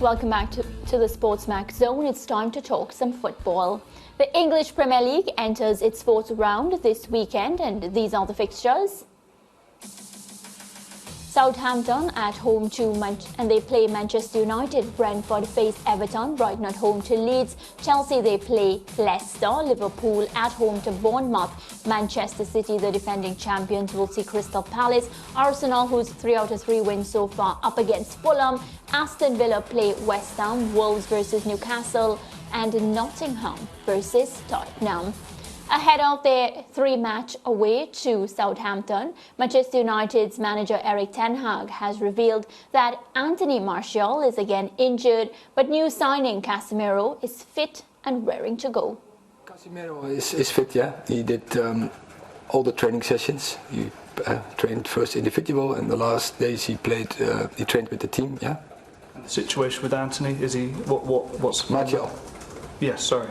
Welcome back to the SportsMax zone. It's time to talk some football. The English Premier League enters its fourth round this weekend, and these are the fixtures. Southampton at home and they play Manchester United. Brentford face Everton. Brighton at home to Leeds. Chelsea, they play Leicester. Liverpool at home to Bournemouth. Manchester City, the defending champions, will see Crystal Palace. Arsenal, whose 3 out of 3 wins so far, up against Fulham. Aston Villa play West Ham. Wolves versus Newcastle. And Nottingham versus Tottenham. Ahead of their 3-match away to Southampton, Manchester United's manager Erik ten Hag has revealed that Anthony Martial is again injured, but new signing Casemiro is fit and raring to go. Casemiro is fit, yeah. He did all the training sessions. He trained first individual, and the last days he trained with the team, yeah. And the situation with Anthony, is he, what's... Martial. Yes, sorry.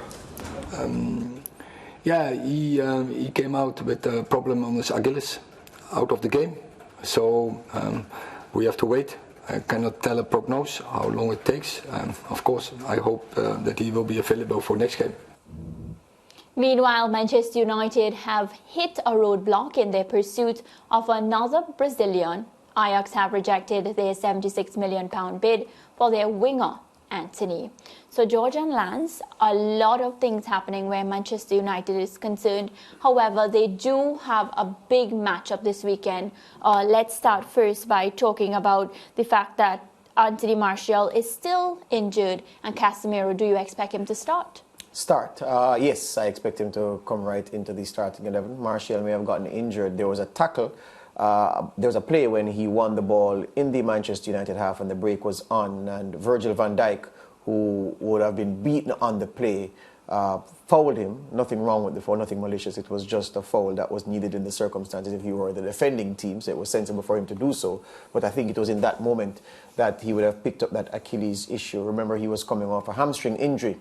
Yeah, he came out with a problem on his Achilles, out of the game. So we have to wait. I cannot tell a prognosis how long it takes. Of course, I hope that he will be available for next game. Meanwhile, Manchester United have hit a roadblock in their pursuit of another Brazilian. Ajax have rejected their £76 million bid for their winger, Anthony. So George and Lance, a lot of things happening where Manchester United is concerned. However, they do have a big matchup this weekend. Let's start first by talking about the fact that Anthony Martial is still injured, and Casemiro, do you expect him to start? Yes, I expect him to come right into the starting 11. Martial may have gotten injured. There was a tackle. There was a play when he won the ball in the Manchester United half and the break was on, and Virgil van Dijk, who would have been beaten on the play, fouled him. Nothing wrong with the foul, nothing malicious. It was just a foul that was needed in the circumstances if he were the defending team, so it was sensible for him to do so. But I think it was in that moment that he would have picked up that Achilles issue. Remember, he was coming off a hamstring injury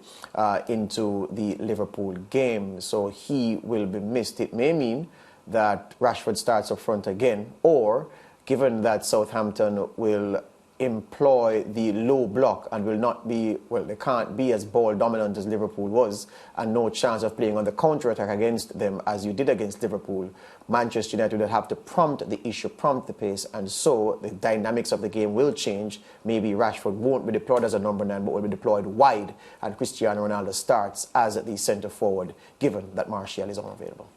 into the Liverpool game, so he will be missed. It may mean that Rashford starts up front again, or given that Southampton will employ the low block and will not be, well, they can't be as ball dominant as Liverpool was, and no chance of playing on the counter-attack against them as you did against Liverpool, Manchester United will have to prompt the issue, prompt the pace, and so the dynamics of the game will change. Maybe Rashford won't be deployed as a number 9, but will be deployed wide, and Cristiano Ronaldo starts as the centre forward, given that Martial is unavailable.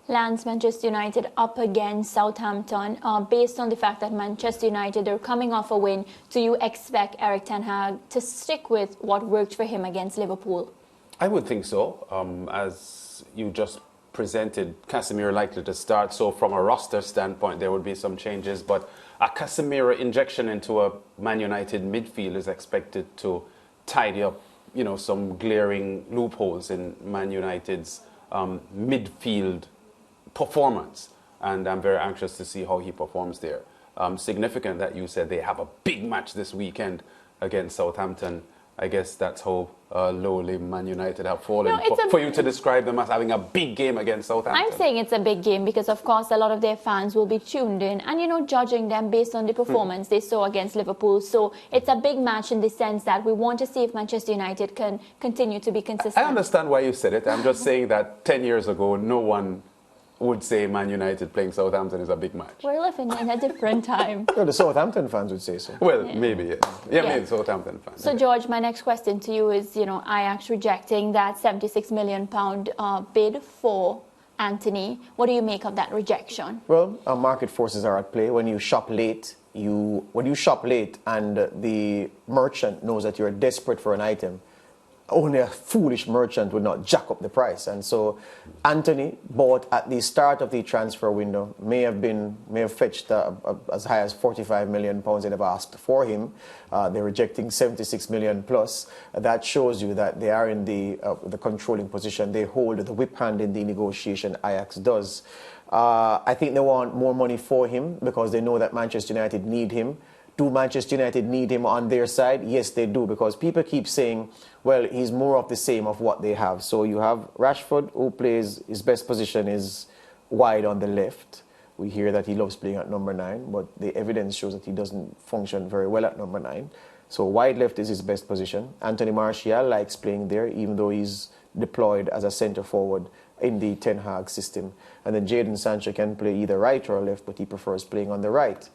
Lance, Manchester United up against Southampton. Based on the fact that Manchester United are coming off a win, do you expect Erik ten Hag to stick with what worked for him against Liverpool? I would think so. As you just presented, Casemiro likely to start. So from a roster standpoint, there would be some changes. But a Casemiro injection into a Man United midfield is expected to tidy up, some glaring loopholes in Man United's midfield performance, and I'm very anxious to see how he performs there. Significant that you said they have a big match this weekend against Southampton. I guess that's how lowly Man United have fallen. For you to describe them as having a big game against Southampton. I'm saying it's a big game because, of course, a lot of their fans will be tuned in and, judging them based on the performance they saw against Liverpool. So it's a big match in the sense that we want to see if Manchester United can continue to be consistent. I understand why you said it. I'm just saying that 10 years ago, no one would say Man United playing Southampton is a big match. We're living in a different time. Well, the Southampton fans would say so. Well, maybe, yes. Yeah, maybe Southampton fans. So, George, my next question to you is, Ajax rejecting that £76 million bid for Anthony. What do you make of that rejection? Well, market forces are at play. When you shop late, and the merchant knows that you're desperate for an item, only a foolish merchant would not jack up the price. And so Anthony, bought at the start of the transfer window, may have fetched as high as £45 million they'd have asked for him. They're rejecting 76 million plus. That shows you that they are in the controlling position. They hold the whip hand in the negotiation, Ajax does. I think they want more money for him because they know that Manchester United need him. Do Manchester United need him on their side? Yes, they do, because people keep saying, well, he's more of the same of what they have. So you have Rashford, who plays, his best position is wide on the left. We hear that he loves playing at number 9, but the evidence shows that he doesn't function very well at number 9. So wide left is his best position. Anthony Martial likes playing there, even though he's deployed as a centre forward in the Ten Hag system. And then Jadon Sancho can play either right or left, but he prefers playing on the right.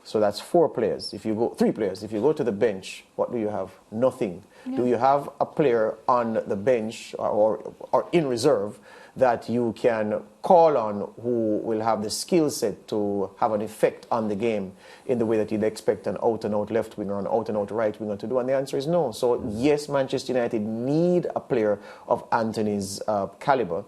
So that's 4 players. 3 players. If you go to the bench, what do you have? Nothing. Yeah. Do you have a player on the bench or in reserve that you can call on who will have the skill set to have an effect on the game in the way that you'd expect an out-and-out left winger or an out-and-out right winger to do? And the answer is no. So yes, Manchester United need a player of Anthony's caliber.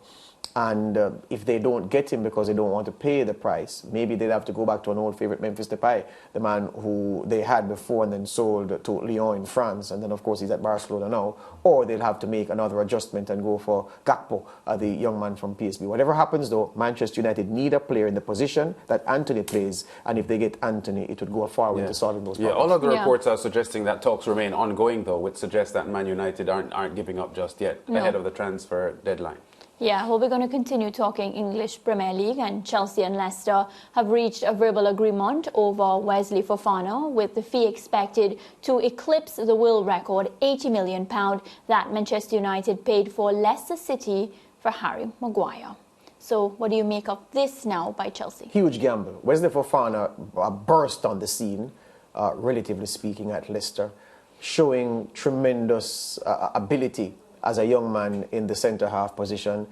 And if they don't get him because they don't want to pay the price, maybe they'd have to go back to an old favourite, Memphis Depay, the man who they had before and then sold to Lyon in France, and then of course he's at Barcelona now. Or they'll have to make another adjustment and go for Gakpo, the young man from PSV. Whatever happens though, Manchester United need a player in the position that Anthony plays, and if they get Anthony, it would go a far way to solving those problems. Yeah, all of the reports are suggesting that talks remain ongoing though, which suggests that Man United aren't giving up just yet ahead of the transfer deadline. Yeah, well, we're going to continue talking English Premier League, and Chelsea and Leicester have reached a verbal agreement over Wesley Fofana, with the fee expected to eclipse the world record £80 million that Manchester United paid for Leicester City for Harry Maguire. So what do you make of this now by Chelsea? Huge gamble. Wesley Fofana burst on the scene, relatively speaking, at Leicester, showing tremendous ability as a young man in the centre-half position.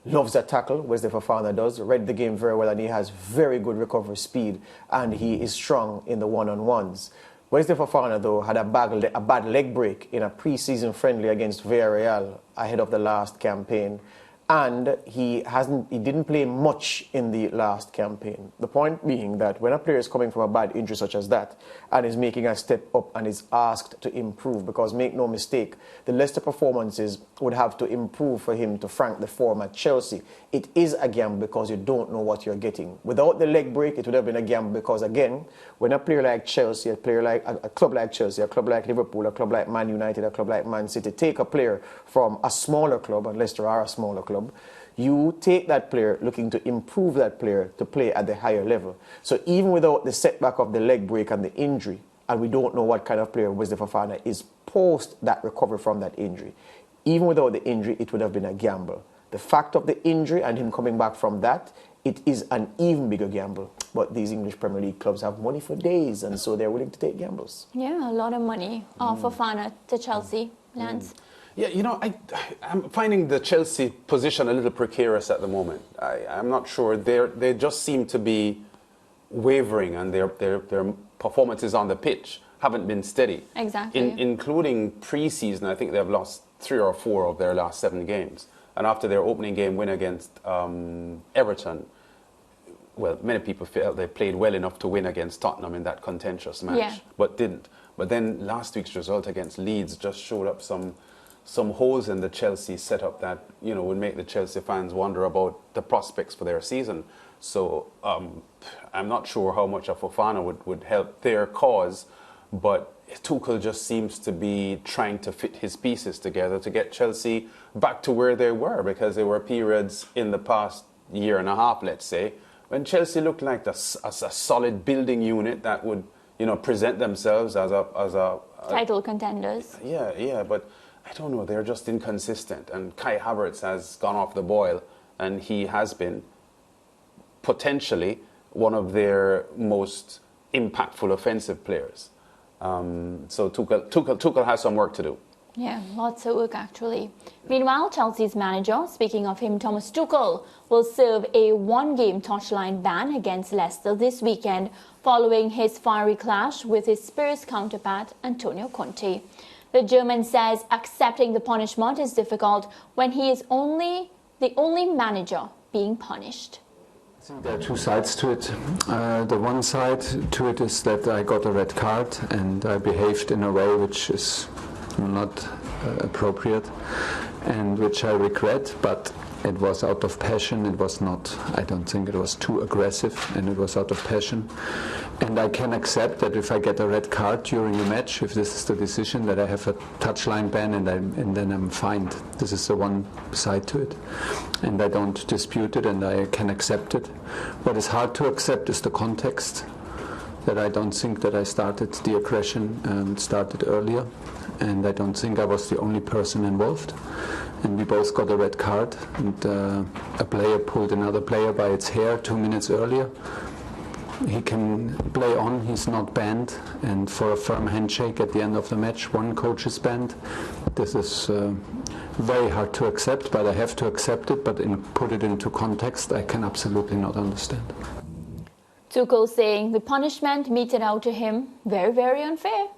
Loves a tackle, Wesley Fofana does. Read the game very well, and he has very good recovery speed, and he is strong in the one-on-ones. Wesley Fofana, though, had a bad leg break in a pre-season friendly against Villarreal ahead of the last campaign. And he didn't play much in the last campaign. The point being that when a player is coming from a bad injury such as that and is making a step up and is asked to improve, because make no mistake, the Leicester performances would have to improve for him to frank the form at Chelsea. It is a gamble because you don't know what you're getting. Without the leg break, it would have been a gamble because, again, when a player like Chelsea, a club like Chelsea, a club like Liverpool, a club like Man United, a club like Man City, take a player from a smaller club, and Leicester are a smaller club, you take that player looking to improve that player to play at the higher level. So even without the setback of the leg break and the injury, and we don't know what kind of player Wesley Fofana is post that recovery from that injury, even without the injury, it would have been a gamble. The fact of the injury and him coming back from that, it is an even bigger gamble. But these English Premier League clubs have money for days, and so they're willing to take gambles. Yeah, a lot of money. Fofana to Chelsea, Lance. Yeah, you know, I'm finding the Chelsea position a little precarious at the moment. I'm not sure. They just seem to be wavering, and their performances on the pitch haven't been steady. Exactly. Including pre-season, I think they've lost 3 or 4 of their last 7 games. And after their opening game win against Everton, well, many people felt they played well enough to win against Tottenham in that contentious match, but didn't. But then last week's result against Leeds just showed up some holes in the Chelsea setup that, you know, would make the Chelsea fans wonder about the prospects for their season. So I'm not sure how much a Fofana would help their cause, but Tuchel just seems to be trying to fit his pieces together to get Chelsea back to where they were, because there were periods in the past year and a half, let's say, when Chelsea looked like a solid building unit that would, you know, present themselves as a title contenders. Yeah, but I don't know, they're just inconsistent. And Kai Havertz has gone off the boil, and he has been potentially one of their most impactful offensive players. So Tuchel has some work to do. Yeah, lots of work actually. Meanwhile, Chelsea's manager, speaking of him, Thomas Tuchel, will serve a 1-game touchline ban against Leicester this weekend following his fiery clash with his Spurs counterpart Antonio Conte. The German says accepting the punishment is difficult when he is the only manager being punished. I think there are 2 sides to it. The one side to it is that I got a red card and I behaved in a way which is not appropriate and which I regret, but it was out of passion. It was not, I don't think it was too aggressive, and it was out of passion. And I can accept that if I get a red card during a match, if this is the decision, that I have a touchline ban and then I'm fined. This is the one side to it. And I don't dispute it and I can accept it. What is hard to accept is the context. that I don't think that I started the aggression started earlier, and I don't think I was the only person involved. And we both got a red card, and a player pulled another player by its hair 2 minutes earlier. He can play on, he's not banned, and for a firm handshake at the end of the match, one coach is banned. This is very hard to accept, but I have to accept it, but put it into context, I can absolutely not understand. Tuchel saying the punishment meted out to him, very, very unfair.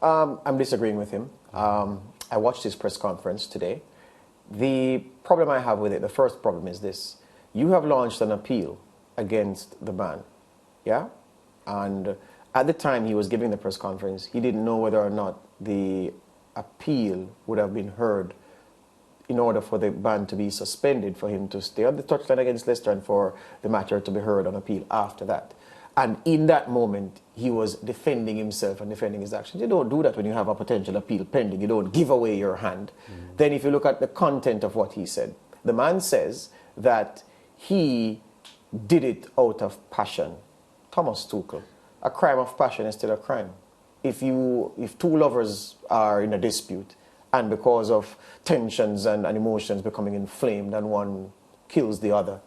I'm disagreeing with him. I watched his press conference today. The problem I have with it, the first problem is this. You have launched an appeal against the ban. Yeah? And at the time he was giving the press conference, he didn't know whether or not the appeal would have been heard in order for the ban to be suspended, for him to stay on the touchline against Leicester and for the matter to be heard on appeal after that. And in that moment, he was defending himself and defending his actions. You don't do that when you have a potential appeal pending. You don't give away your hand. Then if you look at the content of what he said, the man says that he did it out of passion. Thomas Tuchel, a crime of passion is still a crime. If two lovers are in a dispute and because of tensions and emotions becoming inflamed and one kills the other,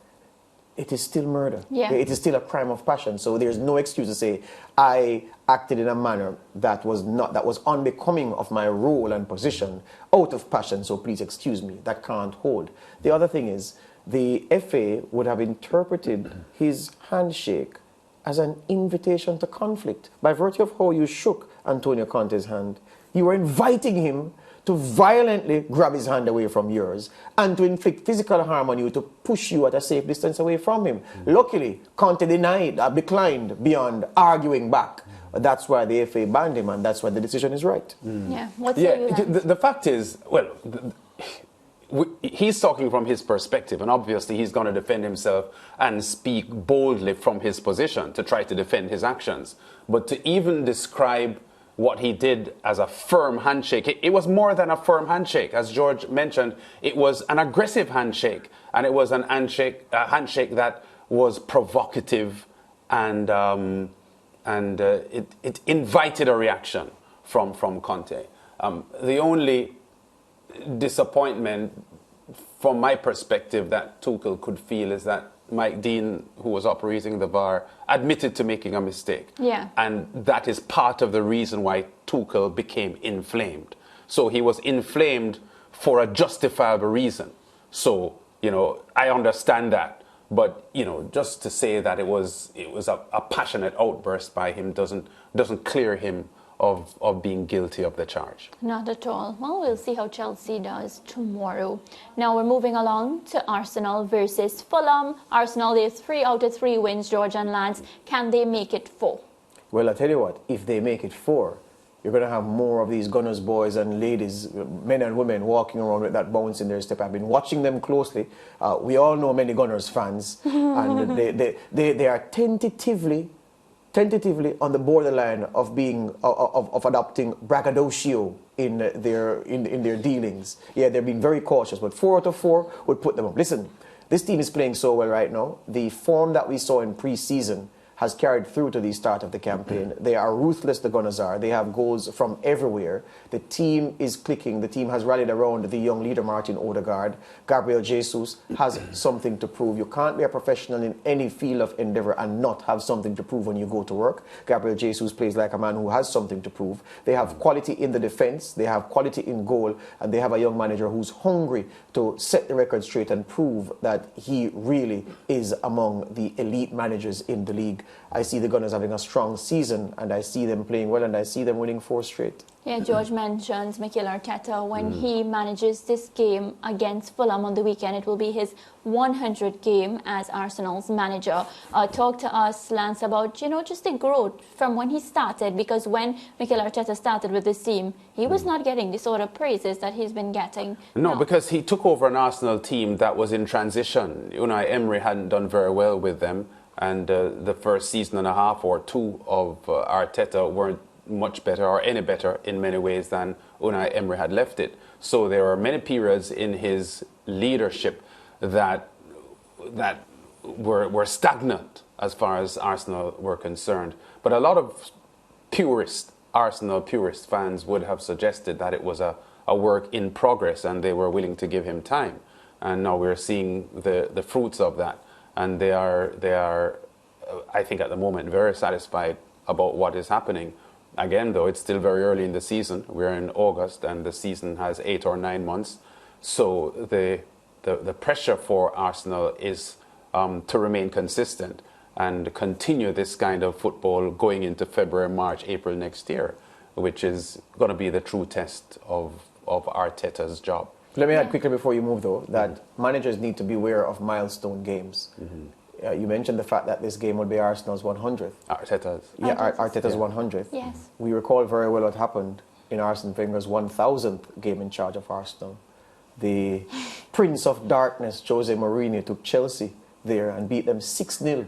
it is still murder. Yeah. It is still a crime of passion. So there's no excuse to say I acted in a manner that was unbecoming of my role and position out of passion, so please excuse me. That can't hold. The other thing is the FA would have interpreted his handshake as an invitation to conflict. By virtue of how you shook Antonio Conte's hand, you were inviting him to violently grab his hand away from yours and to inflict physical harm on you, to push you at a safe distance away from him. Luckily, Conte declined beyond arguing back. That's why the FA banned him, and that's why the decision is right. Yeah, what's the fact is, well, he's talking from his perspective, and obviously he's going to defend himself and speak boldly from his position to try to defend his actions. But to even describe what he did as a firm handshake, it was more than a firm handshake. As George mentioned, it was an aggressive handshake, and it was a handshake that was provocative, and it invited a reaction from Conte. The only disappointment from my perspective that Tuchel could feel is that Mike Dean, who was operating the VAR, admitted to making a mistake. Yeah. And that is part of the reason why Tuchel became inflamed. So he was inflamed for a justifiable reason. So, I understand that. But, just to say that it was a passionate outburst by him doesn't clear him of being guilty of the charge. Not at all. Well, we'll see how Chelsea does tomorrow. Now we're moving along to Arsenal versus Fulham. Arsenal, they have 3 out of 3 wins, George and Lance. Can they make it 4? Well, I tell you what, if they make it 4, you're going to have more of these Gunners boys and ladies, men and women, walking around with that bounce in their step. I've been watching them closely. We all know many Gunners fans, and they are tentatively on the borderline of being of adopting braggadocio in their dealings. Yeah, they're being very cautious, but 4 out of 4 would put them up. Listen, this team is playing so well right now. The form that we saw in pre-season has carried through to the start of the campaign. They are ruthless, the Gunners are. They have goals from everywhere. The team is clicking. The team has rallied around the young leader, Martin Odegaard. Gabriel Jesus has something to prove. You can't be a professional in any field of endeavor and not have something to prove when you go to work. Gabriel Jesus plays like a man who has something to prove. They have quality in the defense. They have quality in goal. And they have a young manager who's hungry to set the record straight and prove that he really is among the elite managers in the league. I see the Gunners having a strong season, and I see them playing well, and I see them winning 4 straight. Yeah, George mentions Mikel Arteta. When he manages this game against Fulham on the weekend, it will be his 100th game as Arsenal's manager. Talk to us, Lance, about, just the growth from when he started, because when Mikel Arteta started with this team, he was not getting the sort of praises that he's been getting. No, because he took over an Arsenal team that was in transition. Unai Emery hadn't done very well with them. And the first season and a half or 2 of Arteta weren't much better or any better in many ways than Unai Emery had left it. So there are many periods in his leadership that were stagnant as far as Arsenal were concerned. But a lot of Arsenal purist fans would have suggested that it was a work in progress and they were willing to give him time. And now we're seeing the fruits of that. And they are, I think at the moment, very satisfied about what is happening. Again, though, it's still very early in the season. We're in August and the season has 8 or 9 months. So the pressure for Arsenal is to remain consistent and continue this kind of football going into February, March, April next year, which is going to be the true test of Arteta's job. Let me add quickly before you move, though, that managers need to be aware of milestone games. You mentioned the fact that this game would be Arsenal's 100th. Arteta's. Yeah, Arteta's 100th. Yes. We recall very well what happened in Arsene Wenger's 1000th game in charge of Arsenal. The Prince of Darkness, Jose Mourinho, took Chelsea there and beat them 6-0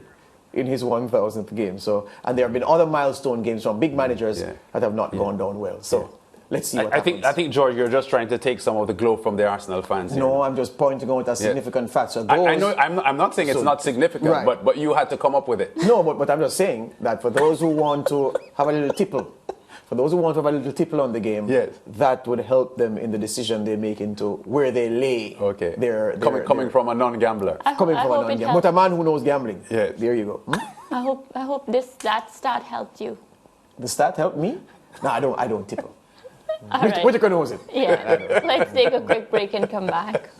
in his 1000th game. So, and there have been other milestone games from big managers that have not gone down well. So let's see what happens. I think, George, you're just trying to take some of the glow from the Arsenal fans. No, I'm just pointing out a significant fact. So I know. I'm not saying it's not significant, right. but you had to come up with it. No, but I'm just saying that for those who want to have a little tipple, on the game, that would help them in the decision they make into where they lay. Okay. Coming from a non-gambler. But a man who knows gambling. Yes. There you go. I hope that stat helped you. The stat helped me? No, I don't tipple. All right. Which knows it? Yeah. Let's take a quick break and come back.